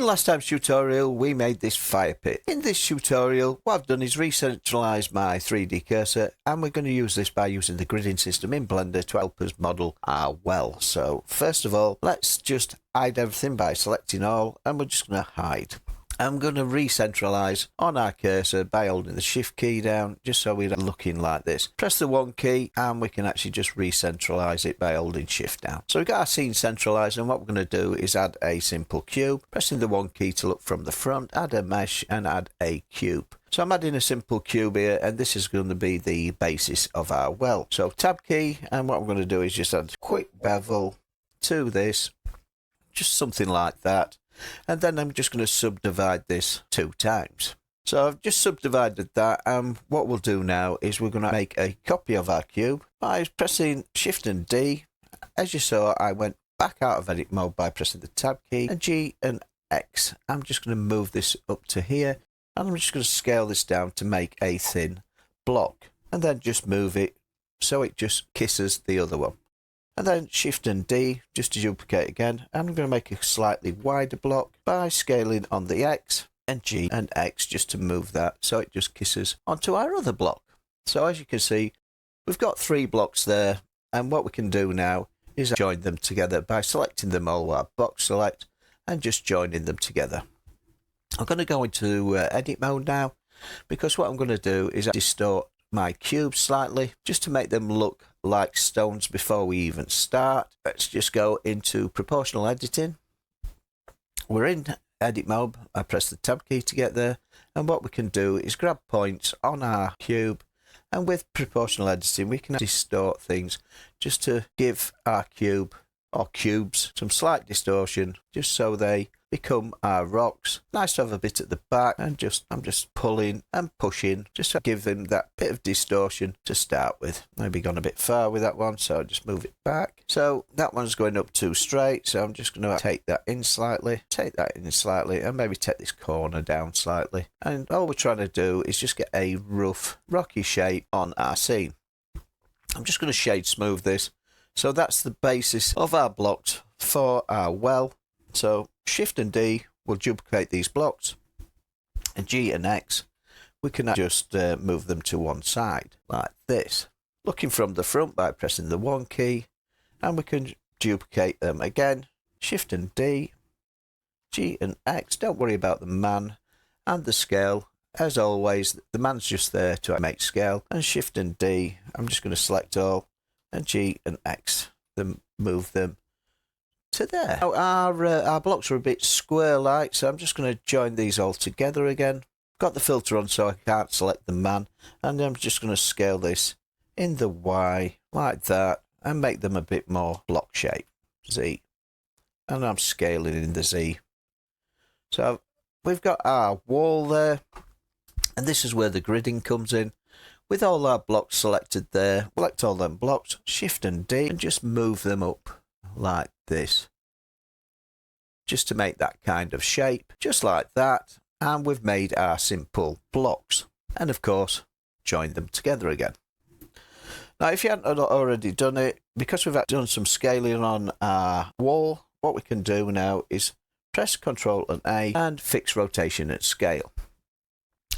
last time's tutorial, we made this fire pit. In this tutorial, what I've done is re-centralize my 3D cursor, and we're going to use this by using the gridding system in Blender to help us model our well. So first of all, let's just hide everything by selecting all, and we're just going to hide. I'm going to re-centralize on our cursor by holding the shift key down, just so we're looking like this. Press the 1 key and we can actually just re-centralize it by holding shift down. So we've got our scene centralized, and what we're going to do is add a simple cube. Pressing the 1 key to look from the front, add a mesh and add a cube. So I'm adding a simple cube here, and this is going to be the basis of our well. So tab key, and what I'm going to do is just add a quick bevel to this, just something like that. And then I'm just going to subdivide this 2 times. So I've just subdivided that, and what we'll do now is we're going to make a copy of our cube by pressing Shift and D. As you saw, I went back out of edit mode by pressing the tab key, and G and X. I'm just going to move this up to here, and I'm just going to scale this down to make a thin block, and then just move it so it just kisses the other one. And then Shift and D just to duplicate again. I'm going to make a slightly wider block by scaling on the X, and G and X just to move that so it just kisses onto our other block. So as you can see, we've got 3 blocks there, and what we can do now is join them together by selecting them all, our box select, and just joining them together. I'm going to go into edit mode now, because what I'm going to do is distort my cubes slightly just to make them look like stones before we even start. Let's just go into proportional editing. We're in edit mode. I press the tab key to get there, and what we can do is grab points on our cube, and with proportional editing we can distort things just to give our cube or cubes some slight distortion, just so they become our rocks. Nice to have a bit at the back, and I'm just pulling and pushing just to give them that bit of distortion to start with. Maybe gone a bit far with that one, so I'll just move it back. So that one's going up too straight, so I'm just going to take that in slightly, and maybe take this corner down slightly. And all we're trying to do is just get a rough rocky shape on our scene. I'm just going to shade smooth this. So that's the basis of our blocks for our well. So Shift and D will duplicate these blocks, and G and X we can just move them to one side like this. Looking from the front by pressing the 1 key, and we can duplicate them again. Shift and D, G and X. Don't worry about the man and the scale. As always, the man's just there to make scale. And Shift and D, I'm just going to select all, and G and X, then move them to there. Now our blocks are a bit square-like, so I'm just going to join these all together again. Got the filter on so I can't select the man, and I'm just going to scale this in the Y like that and make them a bit more block shape, Z. And I'm scaling in the Z. So we've got our wall there, and this is where the gridding comes in. With all our blocks selected there, select all them blocks, Shift and D, and just move them up like this, just to make that kind of shape, just like that. And we've made our simple blocks, and of course join them together again. Now if you haven't already done it, because we've done some scaling on our wall, what we can do now is press Ctrl and A and fix rotation and scale.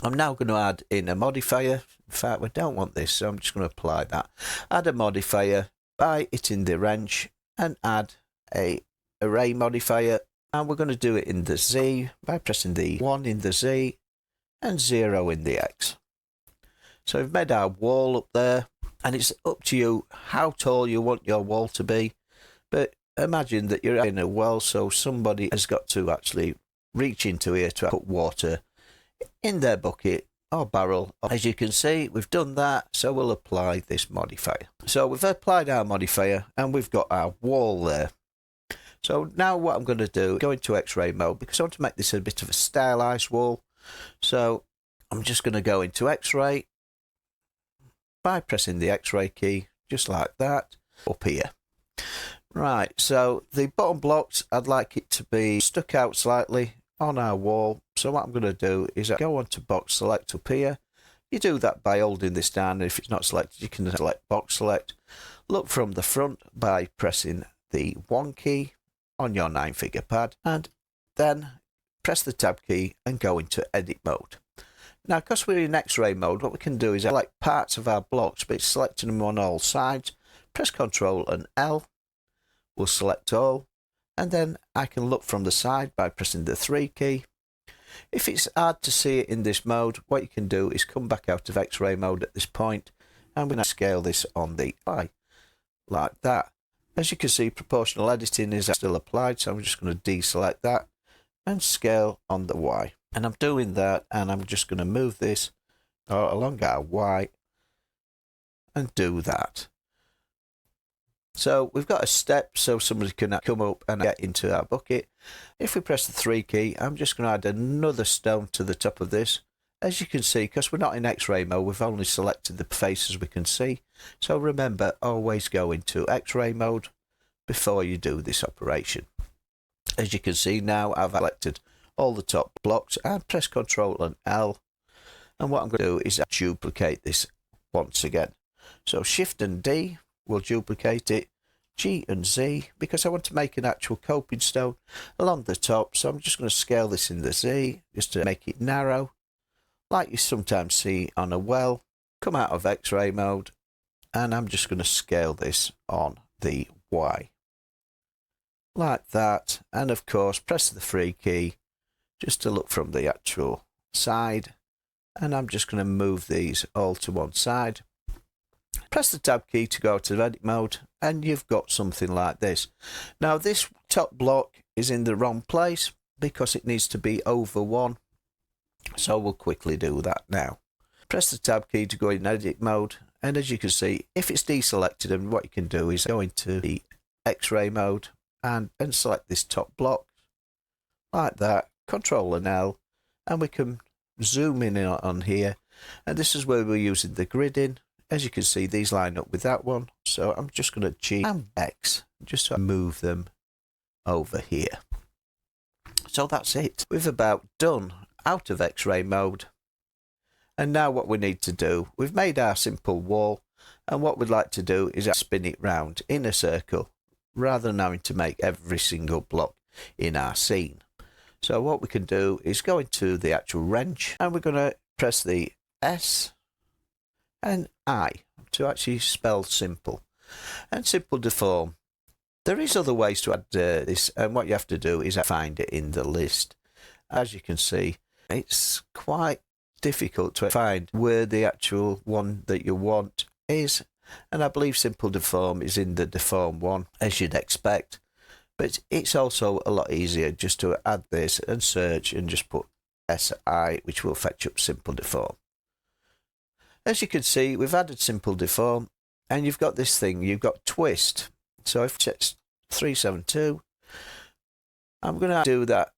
I'm now going to add in a modifier. In fact, we don't want this, so I'm just going to apply that. Add a modifier by hitting the wrench and add a array modifier, and we're going to do it in the Z by pressing the 1 in the Z and 0 in the X. So we've made our wall up there, and it's up to you how tall you want your wall to be, but imagine that you're in a well, so somebody has got to actually reach into here to put water in their bucket or barrel. As you can see, we've done that, so we'll apply this modifier. So we've applied our modifier, and we've got our wall there. So now what I'm going to do, go into X-ray mode, because I want to make this a bit of a stylized wall. So I'm just going to go into X-ray by pressing the X-ray key, just like that, up here. Right, so the bottom blocks, I'd like it to be stuck out slightly on our wall. So what I'm going to do is go on to box select up here. You do that by holding this down. If it's not selected, you can select box select. Look from the front by pressing the 1 key on your 9-figure pad, and then press the tab key and go into edit mode. Now, because we're in X-ray mode, what we can do is select parts of our blocks, but it's selecting them on all sides. Press Ctrl and L, we'll select all, and then I can look from the side by pressing the 3 key. If it's hard to see it in this mode, what you can do is come back out of X-ray mode at this point, and we're going to scale this on the Y, like that. As you can see, proportional editing is still applied, so I'm just going to deselect that and scale on the Y. And I'm doing that, and I'm just going to move this along our Y and do that. So we've got a step so somebody can come up and get into our bucket. If we press the 3 key, I'm just going to add another stone to the top of this. As you can see, because we're not in X-ray mode, we've only selected the faces we can see. So remember, always go into X-ray mode before you do this operation. As you can see now, I've selected all the top blocks and press Ctrl and L. And what I'm going to do is duplicate this once again. So Shift and D will duplicate it. G and Z, because I want to make an actual coping stone along the top. So I'm just going to scale this in the Z just to make it narrow, like you sometimes see on a well. Come out of X-ray mode, and I'm just going to scale this on the Y, like that. And of course, press the 3 key just to look from the actual side, and I'm just going to move these all to one side. Press the tab key to go to edit mode, and you've got something like this. Now this top block is in the wrong place because it needs to be over 1, so we'll quickly do that now. Press the tab key to go in edit mode, and as you can see, if it's deselected, and what you can do is go into the X-ray mode and select this top block like that. Ctrl and L, and we can zoom in on here, and this is where we're using the gridding. As you can see, these line up with that one, so I'm just going to G and X just to move them over here. So that's it. We've about done out of X-ray mode, and now what we need to do, we've made our simple wall, and what we'd like to do is spin it round in a circle rather than having to make every single block in our scene. So what we can do is go into the actual wrench, and we're going to press the S and I to actually spell simple, and simple deform. There is other ways to add this, and what you have to do is find it in the list. As you can see, it's quite difficult to find where the actual one that you want is, and I believe simple deform is in the deform one, as you'd expect. But it's also a lot easier just to add this and search and just put SI, which will fetch up simple deform. As you can see, we've added simple deform, and you've got this thing, you've got twist. So if it's 372, I'm going to do that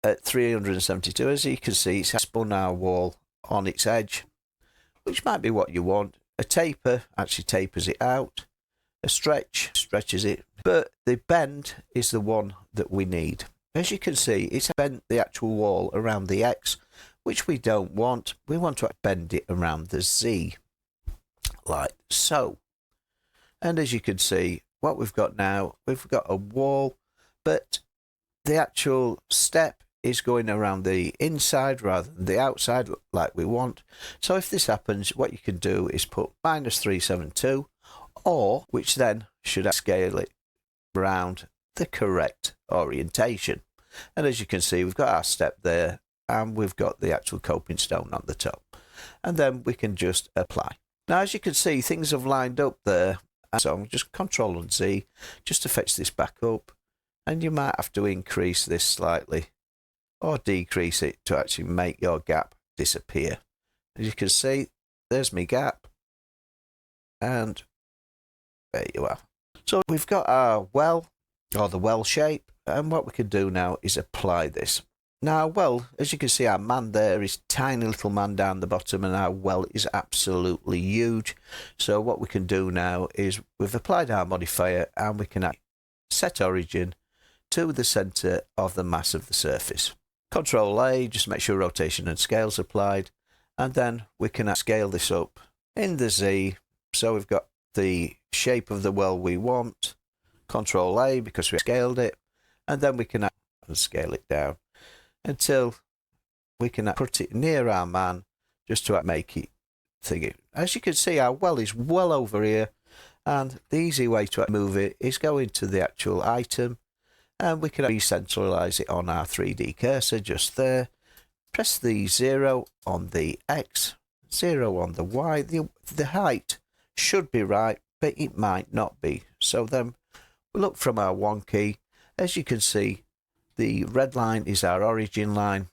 at 372. As you can see, it's spun our wall on its edge, which might be what you want. A taper actually tapers it out. A stretch stretches it, but the bend is the one that we need. As you can see, it's bent the actual wall around the X, which we don't want. We want to bend it around the Z, like so. And as you can see, what we've got now, we've got a wall, but the actual step is going around the inside rather than the outside like we want. So if this happens, what you can do is put -372, or which then should scale it around the correct orientation. And as you can see, we've got our step there, and we've got the actual coping stone on the top, and then we can just apply. Now as you can see, things have lined up there, so I'm just Ctrl and Z just to fetch this back up, and you might have to increase this slightly or decrease it to actually make your gap disappear. As you can see, there's my gap, and there you are. So we've got our well, or the well shape, and what we can do now is apply this. Now, well, as you can see, our man there is tiny little man down the bottom, and our well is absolutely huge. So what we can do now is we've applied our modifier, and we can set origin to the center of the mass of the surface. Control A, just make sure rotation and scale's applied, and then we can scale this up in the Z. So we've got the shape of the well we want. Control A because we scaled it, and then we can scale it down. until we can put it near our man just to make it thingy. As you can see, our well is well over here, and the easy way to move it is go into the actual item, and we can re-centralize it on our 3D cursor just there. Press the 0 on the X, 0 on the Y. The height should be right, but it might not be. So then we look from our 1 key. As you can see, the red line is our origin line.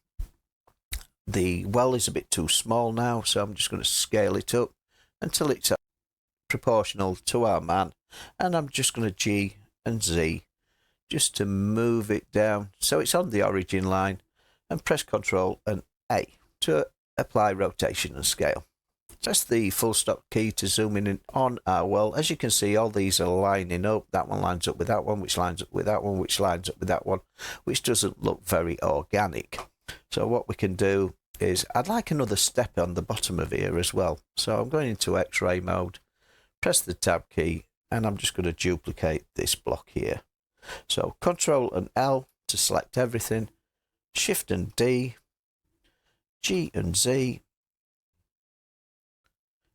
The well is a bit too small now, so I'm just going to scale it up until it's proportional to our man. And I'm just going to G and Z just to move it down so it's on the origin line, and press Ctrl and A to apply rotation and scale. Press the full stop key to zoom in on our well. As you can see, all these are lining up. That one lines up with that one, which lines up with that one, which lines up with that one, which doesn't look very organic. So what we can do is, I'd like another step on the bottom of here as well. So I'm going into X-ray mode, press the tab key, and I'm just going to duplicate this block here. So Ctrl and L to select everything, Shift and D, G and Z,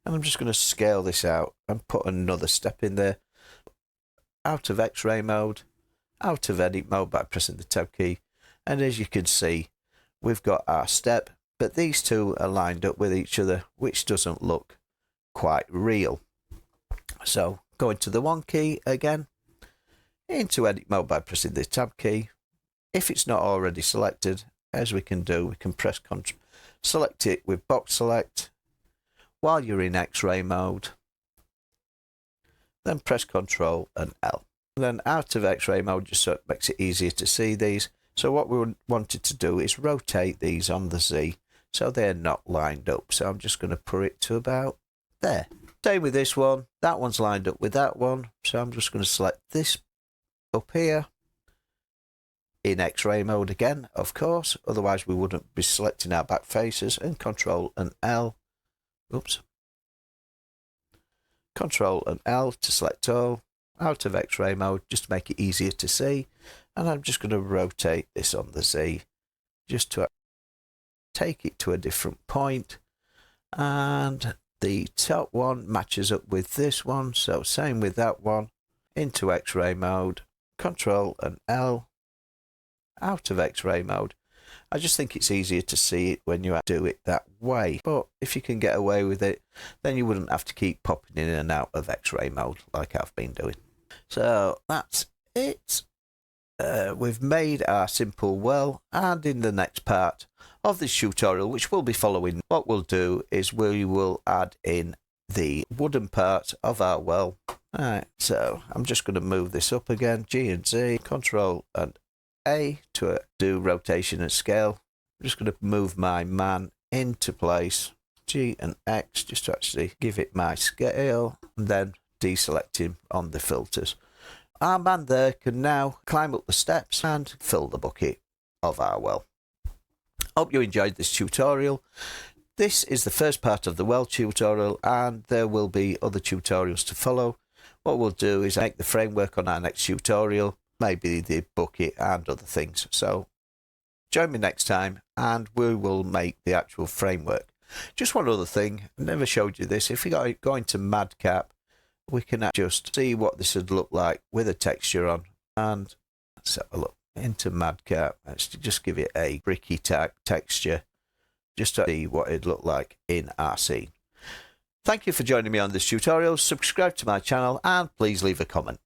and I'm just going to scale this out and put another step in there. Out of X-ray mode, out of edit mode by pressing the tab key, and as you can see, we've got our step, but these two are lined up with each other, which doesn't look quite real. So go into the 1 key again, into edit mode by pressing the tab key. If it's not already selected, as we can do, we can press Ctrl, select it with box select while you're in X-ray mode, then press Ctrl and L. Then out of X-ray mode, just so it makes it easier to see these. So what we wanted to do is rotate these on the Z so they're not lined up. So I'm just going to put it to about there. Same with this one. That one's lined up with that one. So I'm just going to select this up here in X-ray mode again, of course. Otherwise we wouldn't be selecting our back faces, and Ctrl and L. Oops. Ctrl and L to select all. Out of X-ray mode just to make it easier to see. And I'm just going to rotate this on the Z just to take it to a different point. And the top one matches up with this one, so same with that one. Into X-ray mode, Ctrl and L. Out of X-ray mode. I just think it's easier to see it when you do it that way. But if you can get away with it, then you wouldn't have to keep popping in and out of X-ray mode like I've been doing. So that's it. We've made our simple well, and in the next part of this tutorial, which we'll be following, what we'll do is we will add in the wooden part of our well. Alright, so I'm just going to move this up again, G and Z, Ctrl and A to do rotation and scale. I'm just going to move my man into place, G and X, just to actually give it my scale, and then deselect him on the filters. Our man there can now climb up the steps and fill the bucket of our well. Hope you enjoyed this tutorial. This is the first part of the well tutorial, and there will be other tutorials to follow. What we'll do is make the framework on our next tutorial, maybe the bucket and other things. So join me next time and we will make the actual framework. Just one other thing, I never showed you this. If you go into Madcap, we can just see what this would look like with a texture on. And let's have a look into Madcap. Let's just give it a bricky type texture just to see what it'd look like in our scene. Thank you for joining me on this tutorial. Subscribe to my channel and please leave a comment.